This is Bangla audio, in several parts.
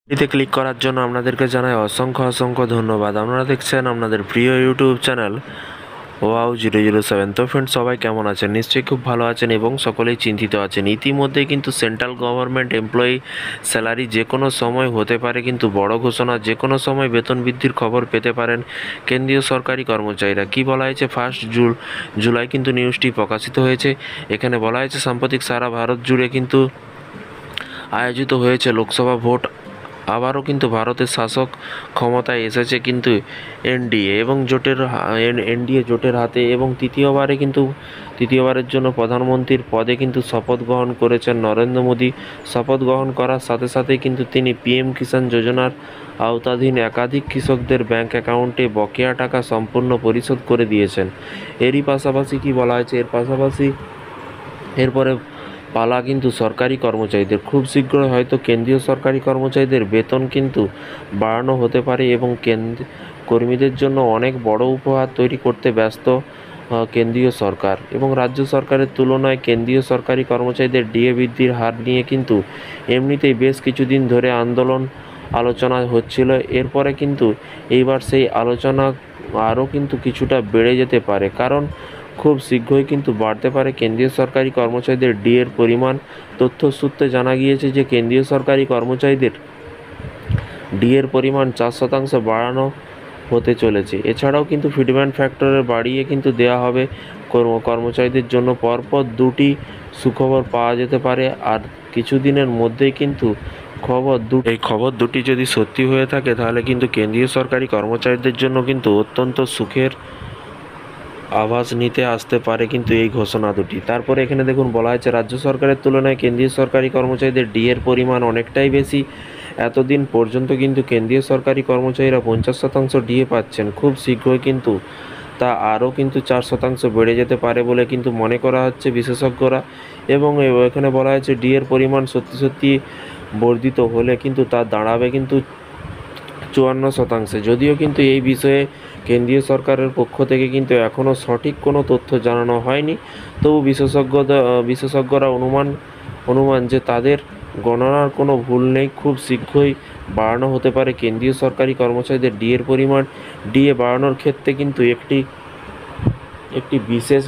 এতে ক্লিক করার জন্য আপনাদেরকে জানাই অসংখ্য ধন্যবাদ। আপনারা দেখছেন আপনাদের প্রিয় ইউটিউব চ্যানেল ওয়াও 007। তো ফ্রেন্ডস, সবাই কেমন আছেন? নিশ্চয়ই খুব ভালো আছেন এবং সকলেই চিন্তিত আছেন। ইতিমধ্যে কিন্তু সেন্ট্রাল গভর্নমেন্ট এমপ্লয়ি স্যালারি যে কোনো সময় হতে পারে কিন্তু বড় ঘোষণা, যে কোনো সময় বেতন বৃদ্ধির খবর পেতে পারেন কেন্দ্রীয় সরকারি কর্মচারীরা। কি বলা হয়েছে? 1 জুলাই কিন্তু নিউজটি প্রকাশিত হয়েছে। এখানে বলা হয়েছে সাম্প্রতিক সারা ভারত জুড়ে কিন্তু আয়োজিত হয়েছে লোকসভা ভোট। আবারও কিন্তু ভারতের শাসক ক্ষমতায় এসেছে কিন্তু এনডিএ এবং এনডিএ জোটের হাতে, এবং তৃতীয়বারের জন্য প্রধানমন্ত্রীর পদে কিন্তু শপথ গ্রহণ করেছেন নরেন্দ্র মোদী। শপথ গ্রহণ করার সাথে সাথেই কিন্তু তিনি পিএম কিষাণ যোজনার আওতাধীন একাধিক কৃষকদের ব্যাংক অ্যাকাউন্টে বকেয়া টাকা সম্পূর্ণ পরিশোধ করে দিয়েছেন। এরই পাশাপাশি কি বলা হয়েছে? এরপরে পালা কিন্তু সরকারি কর্মচারীদের। খুব শীঘ্রই হয়তো কেন্দ্রীয় সরকারি কর্মচারীদের বেতন কিন্তু বাড়ানো হতে পারে এবং কর্মীদের জন্য অনেক বড় উপহার তৈরি করতে ব্যস্ত কেন্দ্রীয় সরকার। এবং রাজ্য সরকারের তুলনায় কেন্দ্রীয় সরকারি কর্মচারীদের ডিএ বৃদ্ধির হার নিয়ে কিন্তু এমনিতেই বেশ কিছুদিন ধরে আলোচনা হচ্ছিল। এরপরে কিন্তু এইবার সেই আলোচনা আরও কিন্তু কিছুটা বেড়ে যেতে পারে, কারণ খুব শীঘ্রই কিন্তু বাড়তে পারে কেন্দ্রীয় সরকারি কর্মচারীদের ডিএর পরিমাণ। তথ্য সূত্রে জানা গিয়েছে যে কেন্দ্রীয় সরকারি কর্মচারীদের ডিএর পরিমাণ 4% বাড়ানো হতে চলেছে। এছাড়াও কিন্তু ফিটমেন্ট ফ্যাক্টরের বাড়িয়ে কিন্তু দেওয়া হবে কর্মচারীদের জন্য। পরপর দুটি সুখবর পাওয়া যেতে পারে, আর কিছুদিনের মধ্যেই কিন্তু এই খবর দুটি যদি সত্যি হয়ে থাকে তাহলে কিন্তু কেন্দ্রীয় সরকারি কর্মচারীদের জন্য কিন্তু অত্যন্ত সুখের আভাস নিতে আসতে পারে কিন্তু এই ঘোষণা দুটি। তারপরে এখানে দেখুন বলা হয়েছে রাজ্য সরকারের তুলনায় কেন্দ্রীয় সরকারি কর্মচারীদের ডিএর পরিমাণ অনেকটাই বেশি। এতদিন পর্যন্ত কিন্তু কেন্দ্রীয় সরকারি কর্মচারীরা 50% ডিএ পাচ্ছেন। খুব শীঘ্রই কিন্তু তা আরও কিন্তু 4% বেড়ে যেতে পারে বলে কিন্তু মনে করা হচ্ছে বিশেষজ্ঞরা। এবং এখানে বলা হয়েছে ডিএর পরিমাণ সত্যি বর্ধিত হলে কিন্তু তা দাঁড়াবে কিন্তু 54%। যদিও কিন্তু এই বিষয়ে কেন্দ্রীয় সরকারের পক্ষ থেকে কিন্তু এখনও সঠিক কোনো তথ্য জানানো হয়নি, তবু বিশেষজ্ঞরা অনুমান যে তাদের গণনার কোনো ভুল নেই। খুব শীঘ্রই বাড়ানো হতে পারে কেন্দ্রীয় সরকারি কর্মচারীদের ডিএর পরিমাণ। ডিএ বাড়ানোর ক্ষেত্রে কিন্তু একটি বিশেষ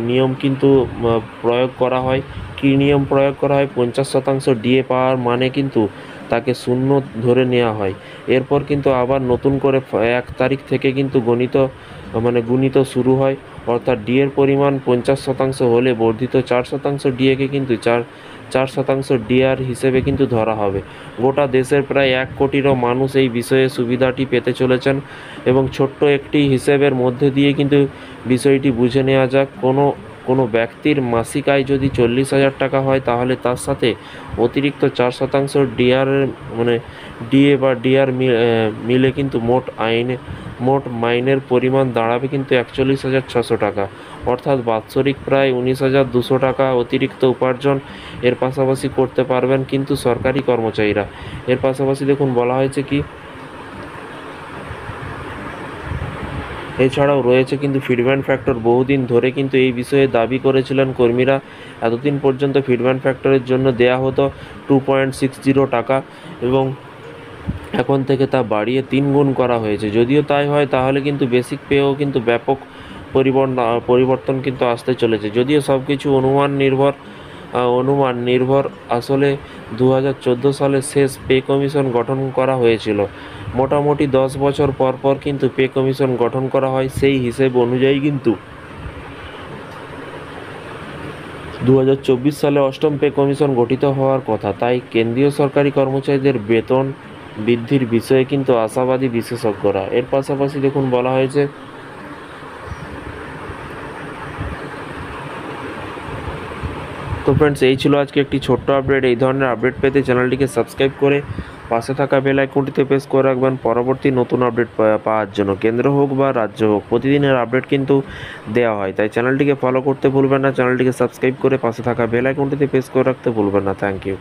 নিয়ম কিন্তু প্রয়োগ করা হয়। কী নিয়ম প্রয়োগ করা হয়? 50% ডিএ পাওয়ার মানে কিন্তু তাকে শূন্য ধরে নেওয়া হয়। এরপর কিন্তু আবার নতুন করে 1 তারিখ থেকে কিন্তু গুণিত শুরু হয়। অর্থাৎ ডিএর পরিমাণ 50% হলে বর্ধিত 4% ডিএকে কিন্তু 4% ডিআর হিসেবে কিন্তু ধরা হবে। গোটা দেশের প্রায় 1 কোটিরও মানুষ এই বিষয়ে সুবিধাটি পেতে চলেছেন। এবং ছোট্ট একটি হিসেবের মধ্যে দিয়ে কিন্তু বিষয়টি বুঝে নেওয়া যাক। কোনো ব্যক্তির মাসিক আয় যদি 40,000 টাকা হয়, তাহলে তার সাথে অতিরিক্ত 4% ডিএ বা ডিআর মিলে কিন্তু মোট মাইনের পরিমাণ দাঁড়াবে কিন্তু 41,600 টাকা, অর্থাৎ বাৎসরিক প্রায় 19,200 টাকা অতিরিক্ত উপার্জন এর পাশাপাশি করতে পারবেন কিন্তু সরকারি কর্মচারীরা। এর পাশাপাশি দেখুন বলা হয়েছে কি, এছাড়াও রয়েছে কিন্তু ফিটমেন্ট ফ্যাক্টর। বহুদিন ধরে কিন্তু এই বিষয়ে দাবি করেছিলেন কর্মীরা। এতদিন পর্যন্ত ফিটমেন্ট ফ্যাক্টরের জন্য দেয়া হতো 2.60 টাকা, এবং এখন থেকে তা বাড়িয়ে 3 গুণ করা হয়েছে। যদিও তাই হয় তাহলে কিন্তু বেসিক পেও কিন্তু ব্যাপক পরিবর্তন কিন্তু আসতে চলেছে। যদিও সব কিছু অনুমান নির্ভর। আসলে 2014 সালে শেষ পে কমিশন গঠন করা হয়েছিল। মোটামুটি 10 বছর পর কিন্তু পে কমিশন গঠন করা হয়। সেই হিসেব অনুযায়ী কিন্তু 2024 সালে 8ম পে কমিশন গঠিত হওয়ার কথা। তাই কেন্দ্রীয় সরকারি কর্মচারীদের বেতন বৃদ্ধির বিষয়ে কিন্তু আশাবাদী বিশেষজ্ঞরা। এর পাশাপাশি দেখুন বলা হয়েছে, তো ফ্রেন্ডস, এই ছিল আজকে একটি ছোট্ট আপডেট। এই ধরনের আপডেট পেতে চ্যানেলটিকে সাবস্ক্রাইব করে পাশে থাকা বেল আইকনটিতে প্রেস করে রাখবেন পরবর্তী নতুন আপডেট পাওয়ার জন্য। কেন্দ্র হোক বা রাজ্য হোক, প্রতিদিনের আপডেট কিন্তু দেওয়া হয়। তাই চ্যানেলটিকে ফলো করতে ভুলবেন না, চ্যানেলটিকে সাবস্ক্রাইব করে পাশে থাকা বেল আইকনটিতে প্রেস করে রাখতে ভুলবেন না। Thank you.